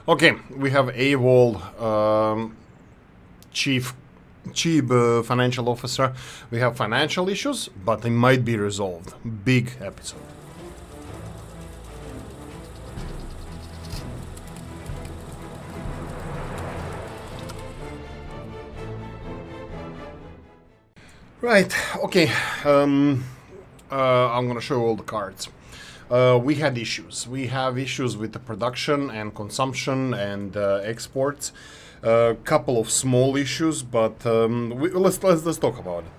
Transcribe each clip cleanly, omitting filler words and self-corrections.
Okay, we have AWOL, chief financial officer. We have financial issues, but they might be resolved. Big episode. Right, okay. I'm gonna show all the cards. We had issues. We have issues with the production and consumption and exports. A couple of small issues, but let's talk about it.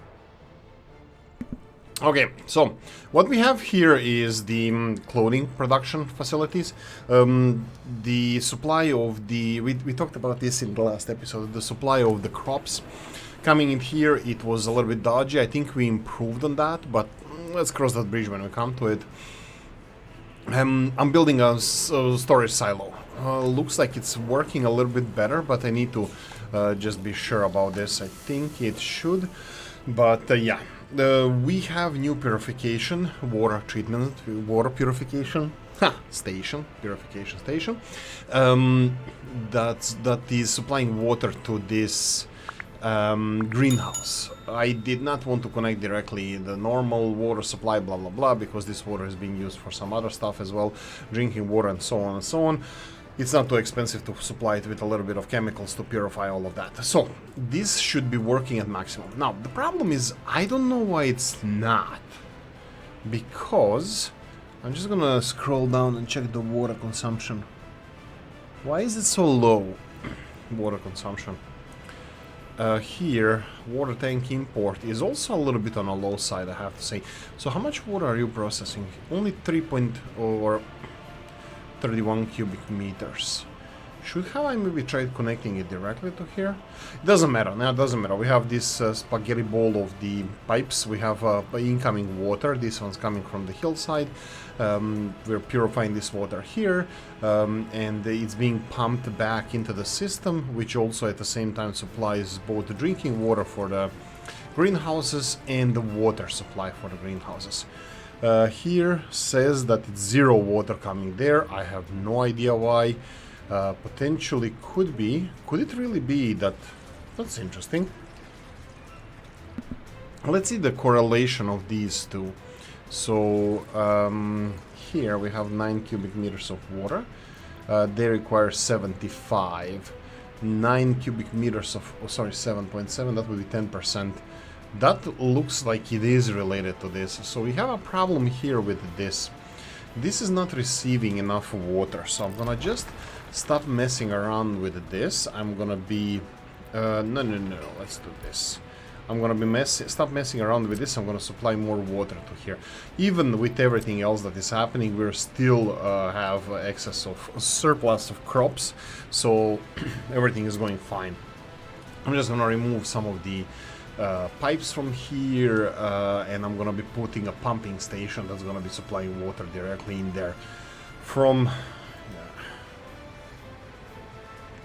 Okay, so what we have here is the clothing production facilities. The supply of the we talked about this in the last episode. The supply of the crops coming in here, it was a little bit dodgy. I think we improved on that, but let's cross that bridge when we come to it. I'm building a storage silo. Looks like it's working a little bit better, but I need to just be sure about this. I think it should, but yeah. We have new purification, water treatment, water purification station, purification station. That is supplying water to this greenhouse. I did not want to connect directly the normal water supply, blah blah blah, because this water is being used for some other stuff as well, drinking water and so on and so on. It's not too expensive to supply it with a little bit of chemicals to purify all of that. So this should be working at maximum. Now the problem is I don't know why it's not, because I'm just gonna scroll down and check the water consumption. Why is it so low? Water consumption. Here, water tank import is also a little bit on a low side, I have to say. So how much water are you processing? Only 3.31 cubic meters. Should have I maybe tried connecting it directly to here? It doesn't matter. No, it doesn't matter. We have this spaghetti bowl of the pipes. We have incoming water. This one's coming from the hillside. We're purifying this water here, and it's being pumped back into the system, which also at the same time supplies both the drinking water for the greenhouses and the water supply for the greenhouses. Here says that it's zero water coming there. I have no idea why. Potentially could be. Could it really be that? That's interesting. Let's see the correlation of these two. So here we have 9 cubic meters of water. They require 75. 9 cubic meters of, 7.7, that would be 10%. That looks like it is related to this. So we have a problem here with this. This is not receiving enough water, so I'm gonna just stop messing around with this. I'm gonna be no, let's do this. I'm gonna be stop messing around with this. I'm gonna supply more water to here. Even with everything else that is happening, we're still have excess of surplus of crops, so everything is going fine. I'm just gonna remove some of the pipes from here, and I'm gonna be putting a pumping station that's gonna be supplying water directly in there from.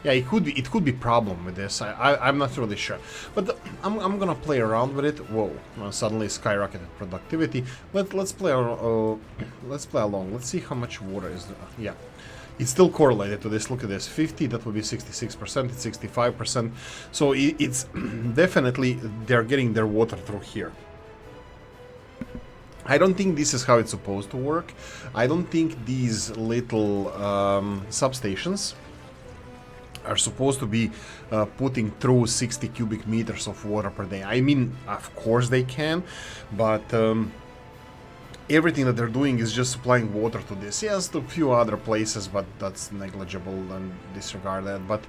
Yeah, it could be problem with this. I'm not really sure, but I'm gonna play around with it. Whoa! Suddenly skyrocketed productivity. Let's play along. Let's see how much water is there. Yeah, it's still correlated to this. Look at this. 50. That would be 66%. It's 65%. So it's definitely they're getting their water through here. I don't think this is how it's supposed to work. I don't think these little substations are supposed to be putting through 60 cubic meters of water per day. I mean, of course they can, but everything that they're doing is just supplying water to this. Yes, to a few other places, but that's negligible and disregard that. But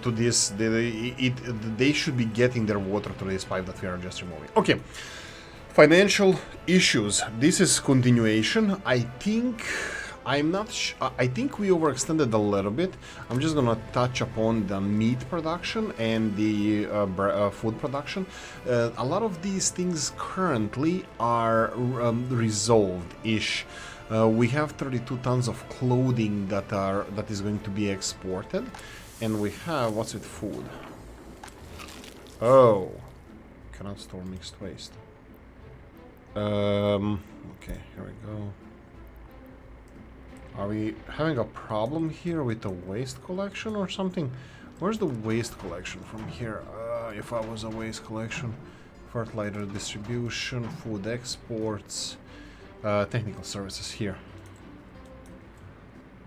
to this, they should be getting their water through this pipe that we are just removing. Okay, financial issues. This is continuation. I think I think we overextended a little bit. I'm just gonna touch upon the meat production and the food production. A lot of these things currently are resolved-ish. We have 32 tons of clothing that is going to be exported, and we have what's with food. Oh, cannot store mixed waste. Okay, here we go. Are we having a problem here with the waste collection or something? Where's the waste collection from here? If I was a waste collection, fertilizer distribution, food exports, technical services here.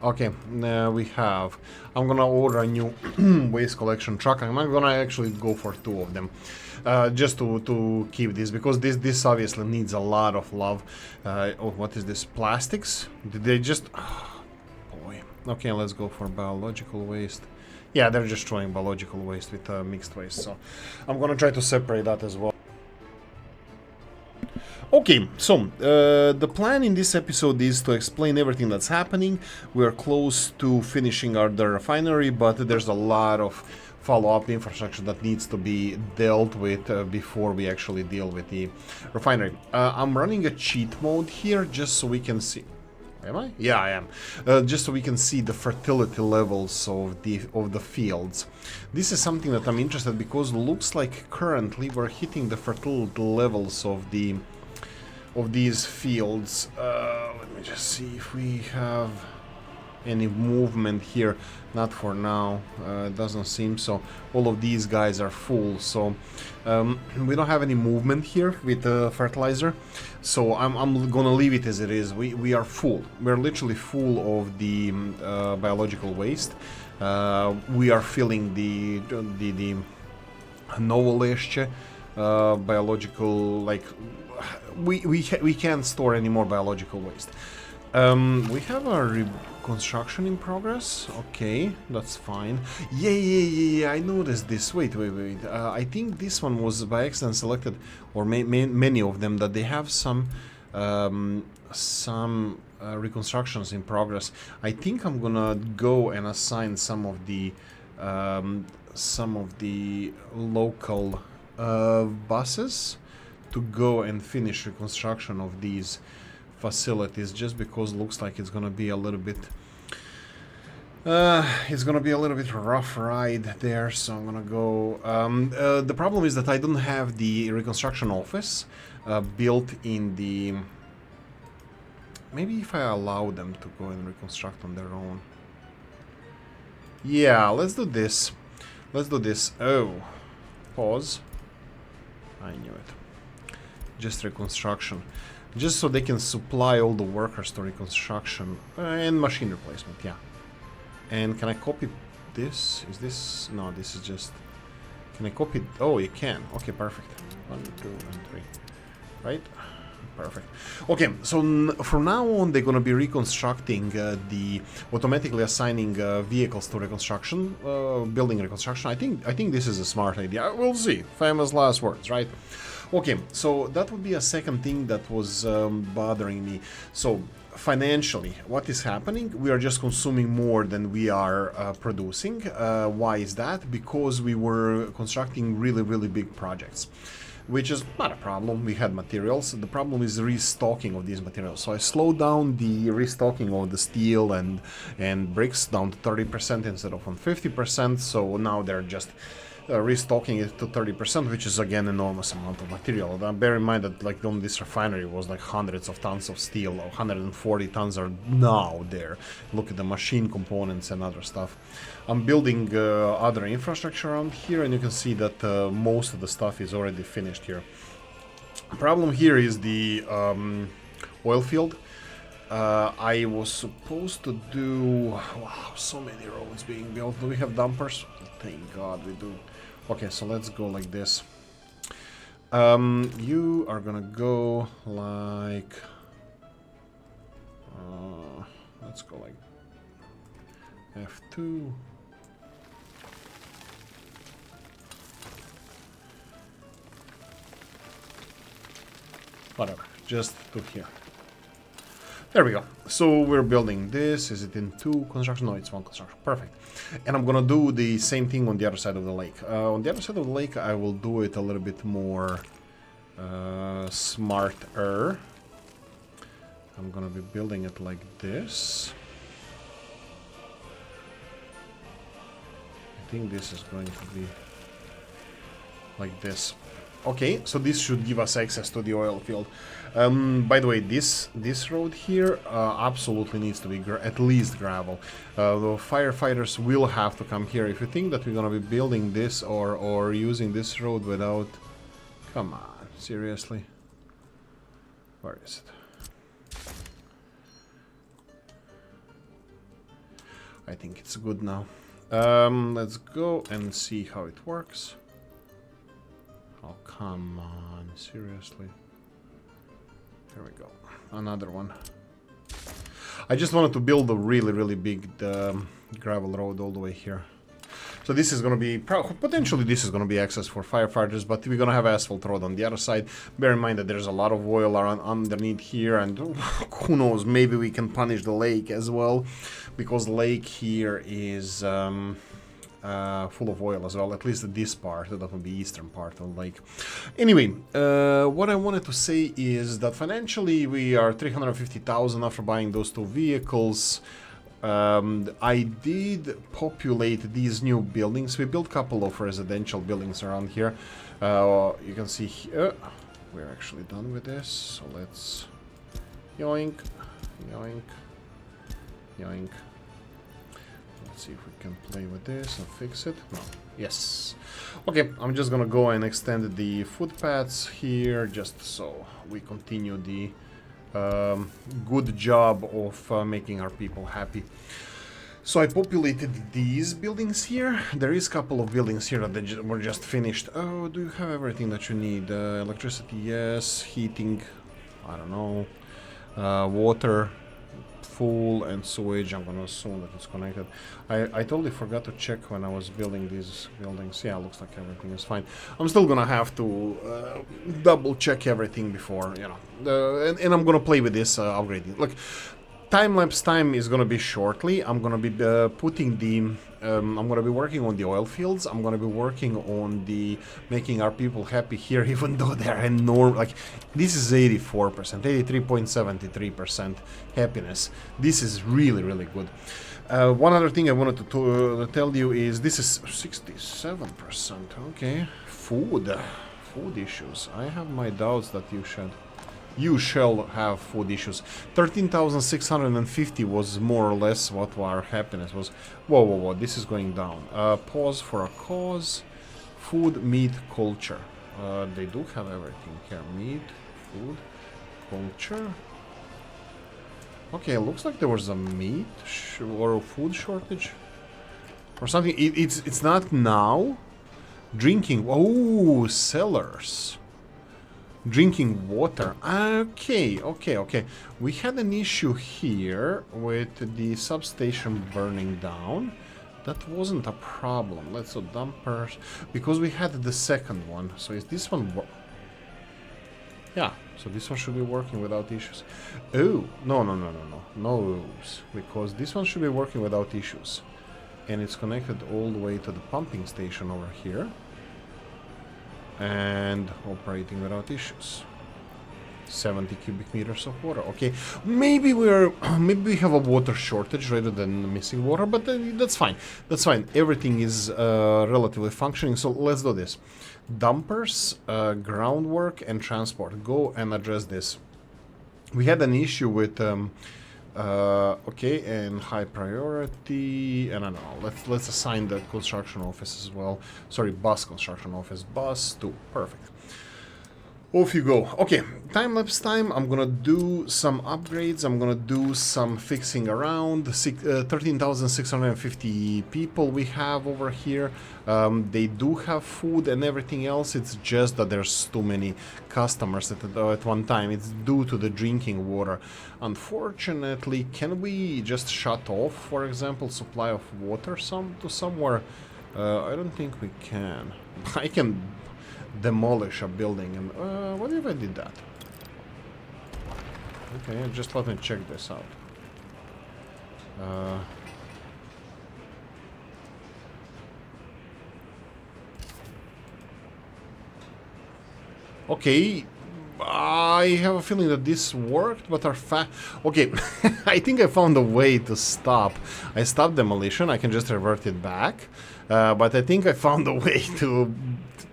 Okay, we have. I'm gonna order a new waste collection truck. I'm gonna actually go for 2 of them, just to keep this, because this obviously needs a lot of love. Oh, what is this? Plastics? Did they just? Oh, boy. Okay, let's go for biological waste. Yeah, they're just throwing biological waste with mixed waste, so I'm gonna try to separate that as well. Okay, so the plan in this episode is to explain everything that's happening. We're close to finishing the refinery, but there's a lot of follow-up infrastructure that needs to be dealt with before we actually deal with the refinery. I'm running a cheat mode here just so we can see. Am I? Yeah, I am. Just so we can see the fertility levels of the fields. This is something that I'm interested, because looks like currently we're hitting the fertility levels of these fields. Let me just see if we have any movement here. Not for now. Doesn't seem so. All of these guys are full, so we don't have any movement here with the fertilizer. So I'm gonna leave it as it is. We are full. We're literally full of the biological waste. We are filling the Novo Leszcie biological, like. We can't store any more biological waste. We have a reconstruction in progress. Okay, that's fine. Yeah, I noticed this. Wait. I think this one was by accident selected, or many of them, that they have some reconstructions in progress. I think I'm gonna go and assign some of the local buses to go and finish reconstruction of these facilities, just because it looks like it's gonna be a little bit rough ride there. So I'm gonna go. The problem is that I don't have the reconstruction office built in the. Maybe if I allow them to go and reconstruct on their own. Yeah, let's do this. Oh, pause. I knew it. Just reconstruction, just so they can supply all the workers to reconstruction and machine replacement. Yeah. And can I copy this? Is this? No, this is just. Can I copy? Oh, you can. Okay, perfect. 1, 2, and 3. Right. Perfect. Okay, so from now on they're gonna be reconstructing automatically assigning vehicles to reconstruction, building reconstruction. I think this is a smart idea. We'll see. Famous last words, right? Okay, so that would be a second thing that was bothering me. So financially, what is happening? We are just consuming more than we are producing. Why is that? Because we were constructing really big projects, which is not a problem. We had materials. The problem is restocking of these materials. So I slowed down the restocking of the steel and bricks down to 30% instead of on 50%. So now they're just restocking it to 30%, which is again enormous amount of material. Bear in mind that like on this refinery was like hundreds of tons of steel. 140 tons are now there. Look at the machine components and other stuff. I'm building other infrastructure around here, and you can see that most of the stuff is already finished here. Problem here is the oil field. I was supposed to do... Wow, so many roads being built. Do we have dumpers? Thank God we do. Okay, so let's go like this. You are gonna go like... let's go like F2. Whatever, just to here. There we go. So we're building this. Is it in 2 construction? No, it's 1 construction. Perfect. And I'm gonna do the same thing on the other side of the lake. On the other side of the lake, I will do it a little bit more smarter. I'm gonna be building it like this. I think this is going to be like this. Okay, so this should give us access to the oil field. By the way, this road here absolutely needs to be at least gravel. The firefighters will have to come here. If you think that we're gonna be building this or using this road without... Come on, seriously? Where is it? I think it's good now. Let's go and see how it works. Oh, come on, seriously. Here we go. Another one. I just wanted to build a really big gravel road all the way here. So this is going to be, potentially this is going to be access for firefighters, but we're going to have asphalt road on the other side. Bear in mind that there's a lot of oil around underneath here, and who knows, maybe we can punish the lake as well, because the lake here is full of oil as well, at least this part, that will be eastern part of the lake. Anyway, what I wanted to say is that financially we are 350,000 after buying those two vehicles. I did populate these new buildings. We built a couple of residential buildings around here. You can see here, we're actually done with this, so let's yoink, yoink, yoink. Let's see if we can play with this and fix it. No. Yes. Okay, I'm just gonna go and extend the footpaths here, just so we continue the good job of making our people happy. So I populated these buildings here. There is a couple of buildings here that were just finished. Oh, do you have everything that you need? Electricity, yes. Heating, I don't know. Water, full, and sewage. I'm gonna assume that it's connected. I totally forgot to check when I was building these buildings. Yeah, looks like everything is fine. I'm still gonna have to double check everything before, you know. And I'm gonna play with this upgrading. Look, time-lapse time is gonna be shortly. I'm gonna be putting the... I'm gonna be working on the oil fields. I'm gonna be working on the making our people happy here, even though they're enormous. Like, this is 84%, 83.73% happiness. This is really good. One other thing I wanted to tell you is this is 67%. Okay, food issues. I have my doubts that you shall have food issues. 13,650 was more or less what our happiness was. Whoa, this is going down. Pause for a cause. Food, meat, culture. They do have everything here. Meat, food, culture. Okay, looks like there was a meat or a food shortage or something. It's not now. Drinking. Oh, cellars. Drinking water. Okay. We had an issue here with the substation burning down. That wasn't a problem. Let's do dumpers, because we had the second one. So is this one? Yeah. So this one should be working without issues. Oh, no, because this one should be working without issues, and it's connected all the way to the pumping station over here. And operating without issues. 70 cubic meters of water. Okay, maybe we have a water shortage rather than missing water, but that's fine. That's fine. Everything is relatively functioning. So let's do this. Dumpers, groundwork, and transport. Go and address this. We had an issue with okay, and high priority, and I don't know, let's assign the construction office as well. Sorry, bus construction office, bus 2, perfect. Off you go. Okay, time-lapse time, I'm gonna do some upgrades, I'm gonna do some fixing around. 13,650 people we have over here. They do have food and everything else, it's just that there's too many customers at one time. It's due to the drinking water. Unfortunately, can we just shut off, for example, supply of water to somewhere? I don't think we can. I can demolish a building, and what if I did that? Okay, just let me check this out. Okay, I have a feeling that this worked, but okay, I think I found a way to stop. I stopped demolition, I can just revert it back, but I think I found a way to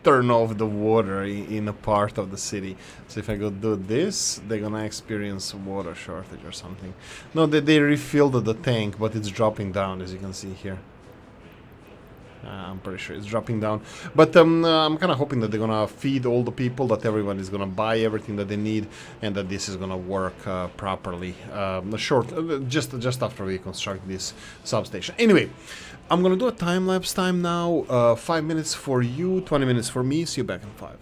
turn off the water in a part of the city. So if I go do this, they're gonna experience water shortage or something. No, they refilled the tank, but it's dropping down, as you can see here. I'm pretty sure it's dropping down. But I'm kind of hoping that they're gonna feed all the people, that everyone is gonna buy everything that they need, and that this is gonna work properly. Just after we construct this substation. Anyway, I'm gonna do a time-lapse time now. 5 minutes for you, 20 minutes for me. See you back in 5.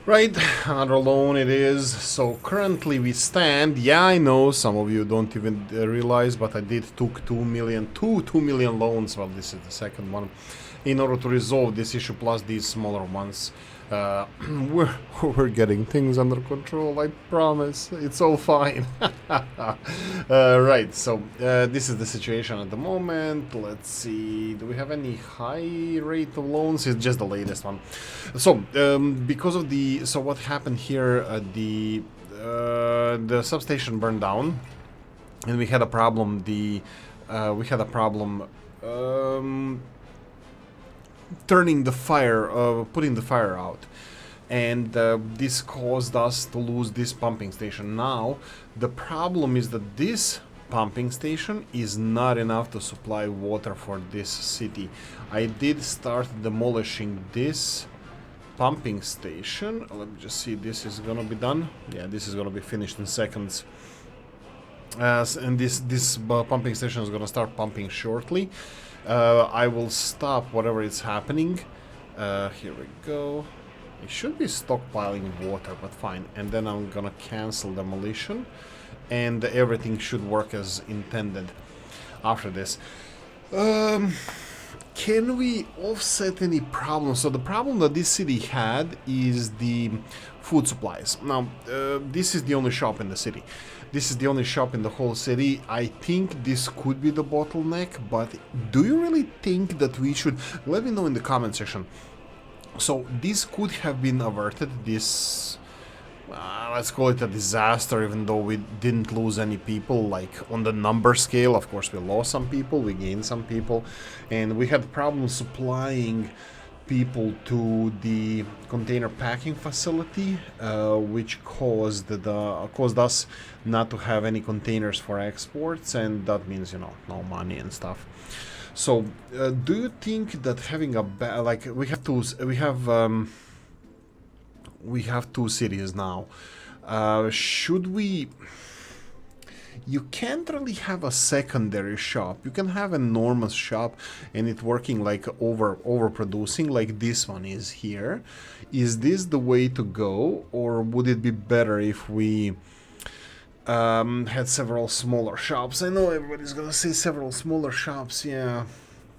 Right, another loan it is. So currently we stand, yeah, I know some of you don't even realize, but I did took 2 million loans, well this is the second one, in order to resolve this issue plus these smaller ones. We're getting things under control, I promise. It's all fine. Right, so this is the situation at the moment. Let's see, do we have any high rate of loans? It's just the latest one. So, because of the... So what happened here, the substation burned down. And we had a problem, turning the fire, putting the fire out, and this caused us to lose this pumping station. Now the problem is that this pumping station is not enough to supply water for this city. I did start demolishing this pumping station. Let me just see, this is gonna be done. Yeah, this is gonna be finished in seconds. And this pumping station is gonna start pumping shortly. I will stop whatever is happening. Here we go. It should be stockpiling water, but fine. And then I'm gonna cancel demolition, and everything should work as intended after this. Can we offset any problems? So the problem that this city had is the food supplies. Now, this is the only shop in the city. This is the only shop in the whole city. I think this could be the bottleneck, but do you really think that we should... Let me know in the comment section. So this could have been averted, this... let's call it a disaster, even though we didn't lose any people. Like on the number scale, of course we lost some people, we gained some people, and we had problems supplying people to the container packing facility, which caused us not to have any containers for exports, and that means, you know, no money and stuff. So do you think that having a like we have two cities now, should we... You can't really have a secondary shop. You can have an enormous shop and it working like overproducing like this one is here. Is this the way to go, or would it be better if we had several smaller shops? I know everybody's gonna say several smaller shops, yeah.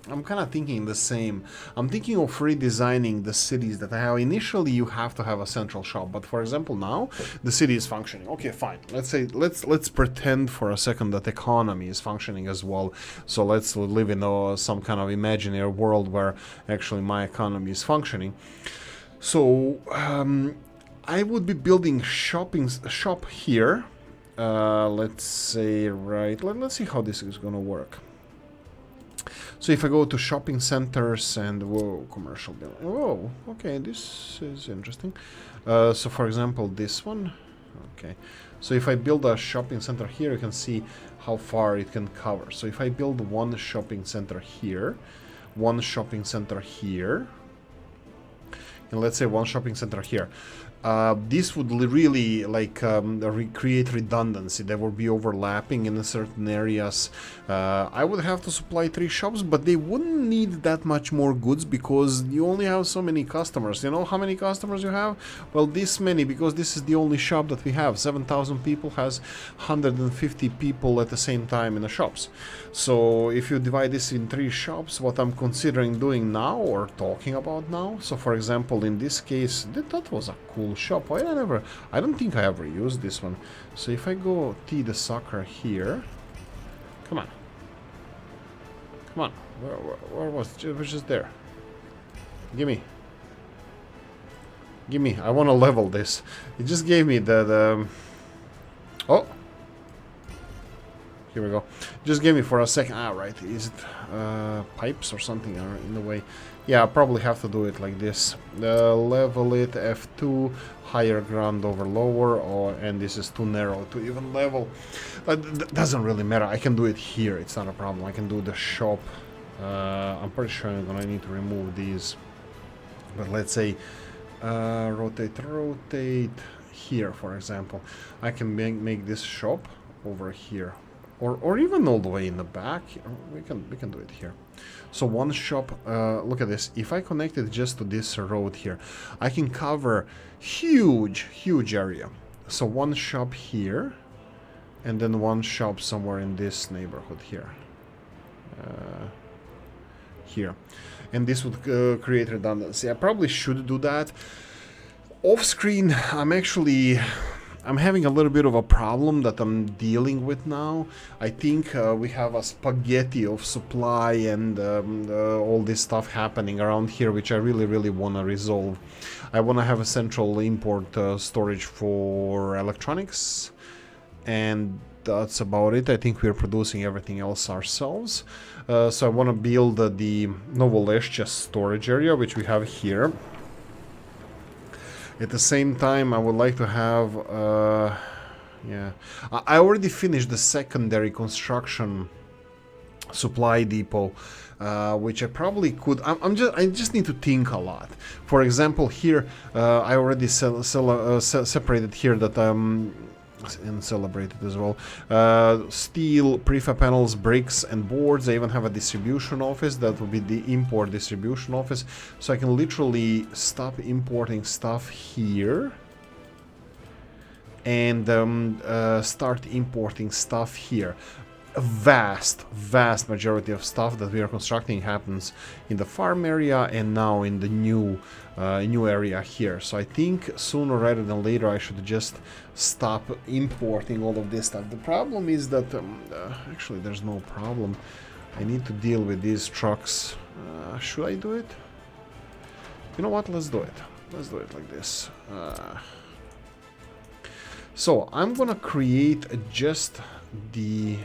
I'm kind of thinking the same. I'm thinking of redesigning the cities that I have. Initially, you have to have a central shop, but for example, now the city is functioning. Okay, fine. Let's pretend for a second that the economy is functioning as well. So let's live in some kind of imaginary world where actually my economy is functioning. So I would be building shop here. Let's say let's see how this is gonna work. So if I go to shopping centers and, whoa, commercial building, whoa, okay, this is interesting. So for example, this one, okay. So if I build a shopping center here, you can see how far it can cover. So if I build one shopping center here, one shopping center here, and let's say one shopping center here, this would really like create redundancy. There will be overlapping in certain areas. I would have to supply 3 shops, but they wouldn't need that much more goods because you only have so many customers. You know how many customers you have? Well, this many, because this is the only shop that we have. 7,000 people has 150 people at the same time in the shops. So if you divide this in 3 shops, what I'm considering doing now or talking about now, so for example, in this case, that was a cool shop. Why I don't think I ever used this one. So if I go T the soccer here, come on, where was it? Was just there. Gimme, I want to level this. It just gave me the oh, here we go. Just gave me for a second. Ah, right. Is it pipes or something are in the way? Yeah, I probably have to do it like this. Level it, F2, higher ground over lower, and this is too narrow to even level. Doesn't really matter. I can do it here. It's not a problem. I can do the shop. I'm pretty sure I'm gonna need to remove these. But let's say rotate here, for example. I can make this shop over here. or even all the way in the back. We can do it here. So one shop, look at this. If I connect it just to this road here, I can cover huge area. So one shop here, and then one shop somewhere in this neighborhood here. Here. And this would create redundancy. I probably should do that. Off screen, I'm having a little bit of a problem that I'm dealing with now. I think we have a spaghetti of supply and all this stuff happening around here, which I really want to resolve. I want to have a central import storage for electronics, and that's about it. I think we're producing everything else ourselves. So I want to build the Novo Leszcie storage area, which we have here. At the same time, I would like to have, yeah, I already finished the secondary construction supply depot, which I probably could. I just need to think a lot. For example, here I already separated here that and celebrated as well. Steel, prefab panels, bricks, and boards. I even have a distribution office. That will be the import distribution office. So I can literally stop importing stuff here and start importing stuff here. A vast majority of stuff that we are constructing happens in the farm area and now in the new area here. So I think sooner rather than later I should just stop importing all of this stuff. The problem is that actually there's no problem. I need to deal with these trucks. Should I do it? You know what? Let's do it. Let's do it like this. So I'm gonna create just the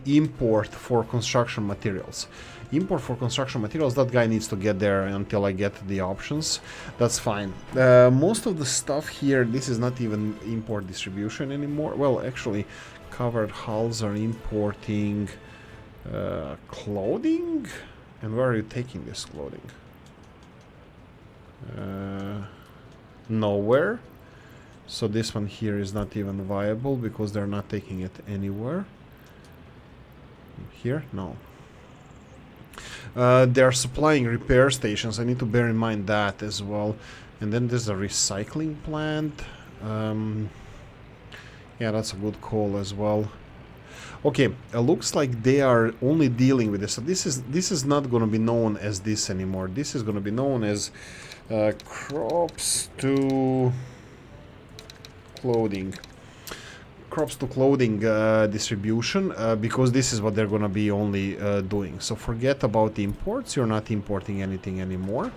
import for construction materials. Import for construction materials, that guy needs to get there until I get the options. That's fine. Most of the stuff here, this is not even import distribution anymore. Well, actually, covered hulls are importing clothing. And where are you taking this clothing? Nowhere. So this one here is not even viable because they're not taking it anywhere. Here? No. They are supplying repair stations. I need to bear in mind that as well. And then there's a recycling plant. Yeah, that's a good call as well. Okay, it looks like they are only dealing with this. So this is not going to be known as this anymore. This is going to be known as crops to clothing. Crops to clothing distribution, because this is what they're gonna be only doing. So forget about the imports. You're not importing anything anymore.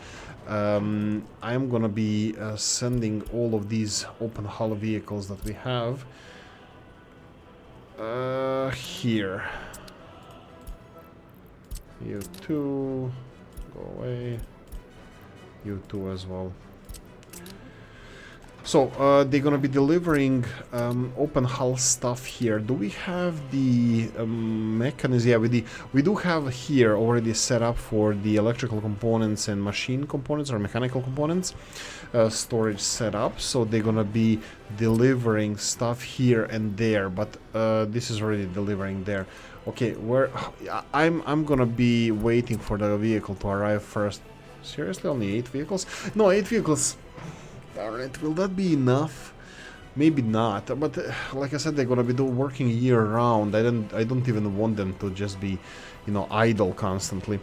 I'm gonna be sending all of these open hull vehicles that we have here. You two, go away. You two as well. So, they're gonna be delivering open hull stuff here. Do we have the mechanism? Yeah, we do have here already set up for the electrical components and machine components or mechanical components storage set up. So they're gonna be delivering stuff here and there, but this is already delivering there. Okay, I'm gonna be waiting for the vehicle to arrive first. Seriously, only 8 vehicles? No, 8 vehicles. Darn it, will that be enough? Maybe not, but like I said, they're gonna be working year round. I don't even want them to just be, you know, idle constantly.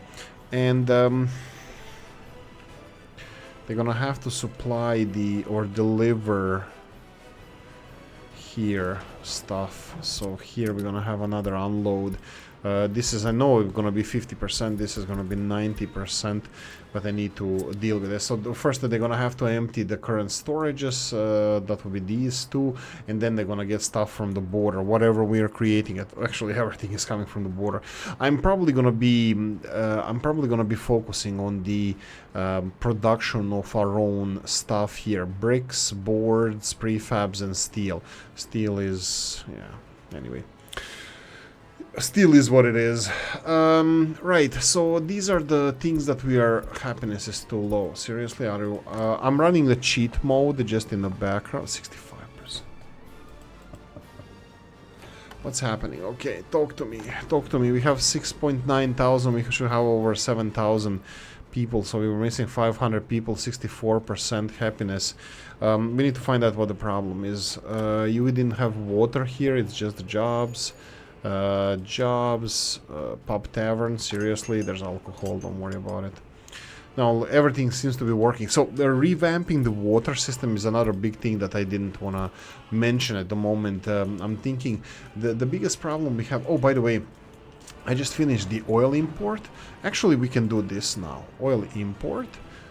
And they're gonna have to supply or deliver here stuff. So here we're gonna have another unload. This is, I know it's gonna be 50%, this is gonna be 90%, but I need to deal with this. So first they're gonna have to empty the current storages, that will be these two, and then they're gonna get stuff from the border, whatever we are creating. Actually, everything is coming from the border. I'm probably gonna be focusing on the production of our own stuff here: bricks, boards, prefabs, and steel. Steel is, yeah. Anyway. Steel is what it is. Right, so these are the things that we are... Happiness is too low. Seriously, I'm running the cheat mode just in the background. 65%. What's happening? Okay, talk to me. Talk to me. We have 6.9 thousand. We should have over 7,000 people. So we were missing 500 people. 64% happiness. We need to find out what the problem is. You didn't have water here. It's just jobs. Jobs. Pub tavern. Seriously, there's alcohol. Don't worry about it. Now everything seems to be working. So revamping the water system is another big thing that I didn't want to mention at the moment. I'm thinking the biggest problem we have... Oh, by the way, I just finished the oil import. Actually, we can do this now. Oil import.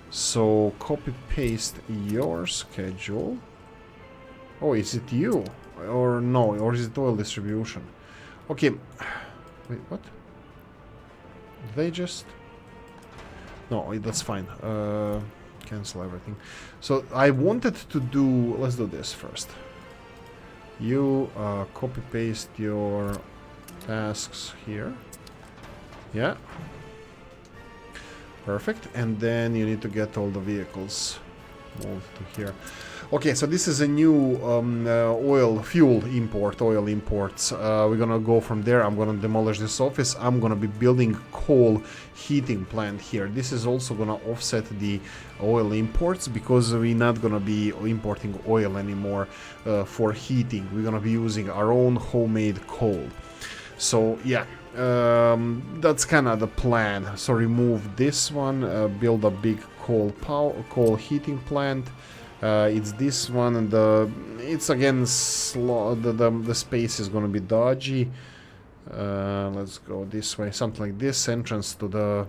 So copy paste your schedule. Oh, is it you? Or no? Or is it oil distribution? Okay. Wait, what? Did they just... No, that's fine. Cancel everything. So I wanted to do... Let's do this first. You copy paste your tasks here. Yeah. Perfect. And then you need to get all the vehicles moved to here. Okay, so this is a new fuel import, oil imports. We're gonna go from there. I'm gonna demolish this office. I'm gonna be building coal heating plant here. This is also gonna offset the oil imports because we're not gonna be importing oil anymore for heating. We're gonna be using our own homemade coal. So yeah, that's kind of the plan. So remove this one, build a big coal heating plant. It's this one, and it's again slow. The space is gonna be dodgy. Let's go this way, something like this. Entrance to the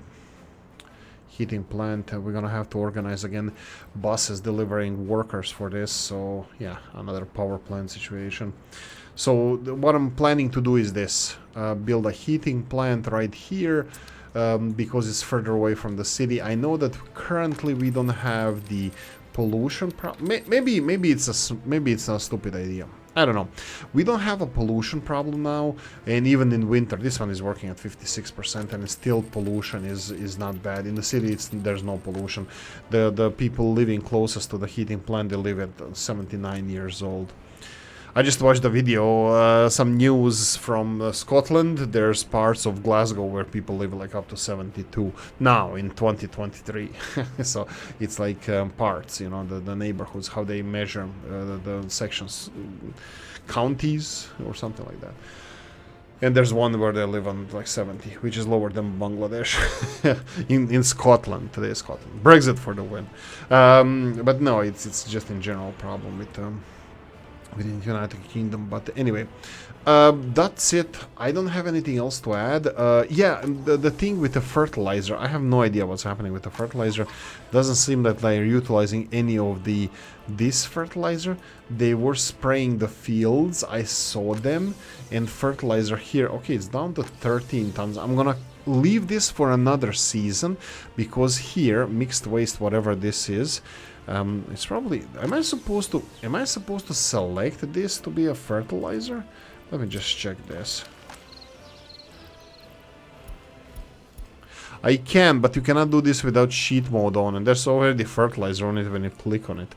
heating plant. We're gonna have to organize again buses delivering workers for this. So yeah, another power plant situation. So what I'm planning to do is this: build a heating plant right here. Because it's further away from the city. I know that currently we don't have the pollution problem. Maybe it's a stupid idea. I don't know. We don't have a pollution problem now, and even in winter, this one is working at 56%, and still pollution is not bad. In the city, there's no pollution. The people living closest to the heating plant, they live at 79 years old. I just watched the video, some news from Scotland. There's parts of Glasgow where people live like up to 72 now in 2023. So it's like parts, you know, the neighborhoods, how they measure the sections, counties or something like that. And there's one where they live on like 70, which is lower than Bangladesh. in Scotland. Today is Scotland. Brexit for the win. But no, it's just in general problem within the United Kingdom. But anyway, that's it. I don't have anything else to add. Yeah, the thing with the fertilizer, I have no idea what's happening with the fertilizer. Doesn't seem that they're utilizing any of this fertilizer. They were spraying the fields. I saw them. And fertilizer here, okay, it's down to 13 tons. I'm gonna leave this for another season because here, mixed waste, whatever this is, it's probably... Am I supposed to select this to be a fertilizer? Let me just check this. I can, but you cannot do this without sheet mode on, and there's already fertilizer on it when you click on it.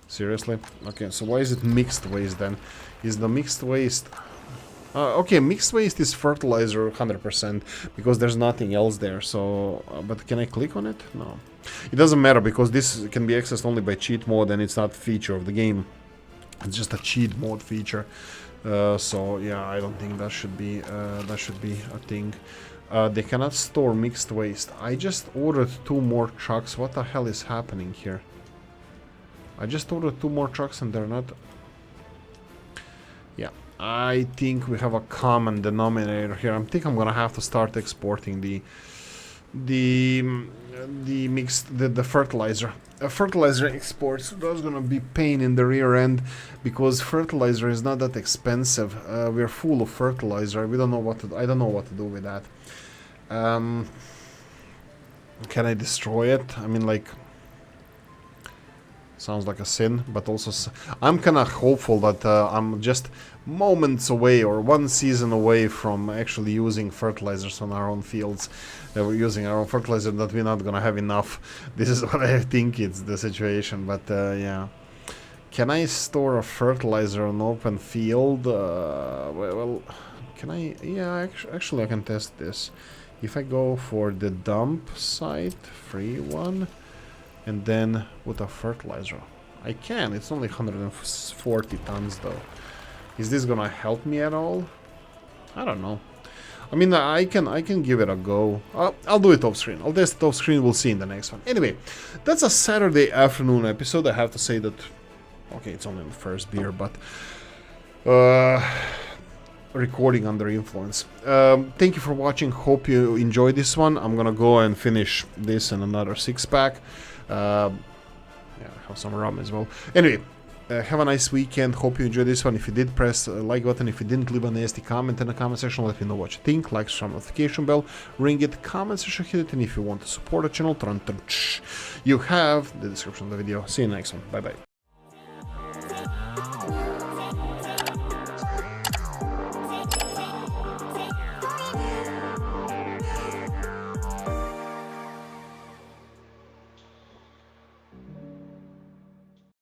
Seriously? Okay, so why is it mixed waste then? Is the mixed waste... okay, mixed waste is fertilizer 100% because there's nothing else there, so... but can I click on it? No. It doesn't matter because this can be accessed only by cheat mode and it's not a feature of the game. It's just a cheat mode feature. So yeah, I don't think that should be a thing. They cannot store mixed waste. I just ordered 2 more trucks. What the hell is happening here? I just ordered 2 more trucks and they're not... Yeah, I think we have a common denominator here. I think I'm gonna have to start exporting the fertilizer. Fertilizer exports, that's gonna be pain in the rear end because fertilizer is not that expensive. We're full of fertilizer. We don't know what to... I don't know what to do with that. Can I destroy it? I mean, like... Sounds like a sin, but also I'm kind of hopeful that I'm just moments away or 1 season away from actually using fertilizers on our own fields. We're using our own fertilizer that we're not gonna have enough. This is what I think it's the situation, but yeah. Can I store a fertilizer on open field? Well, can I? Yeah, actually I can test this. If I go for the dump site, free one, and then with a fertilizer, I can. It's only 140 tons though. Is this gonna help me at all? I don't know. I mean, I can give it a go. I'll do it off screen. I'll test it off screen. We'll see in the next one. Anyway, that's a Saturday afternoon episode. I have to say that. Okay, it's only the first beer, but recording under influence. Thank you for watching. Hope you enjoyed this one. I'm gonna go and finish this and another 6-pack. Yeah, have some rum as well. Anyway. Have a nice weekend. Hope you enjoyed this one. If you did, press the like button. If you didn't, leave a nasty comment in the comment section. Let me know what you think. Like, subscribe, notification bell, ring it, comment section, hit it. And if you want to support the channel, you have the description of the video. See you next one. Bye bye.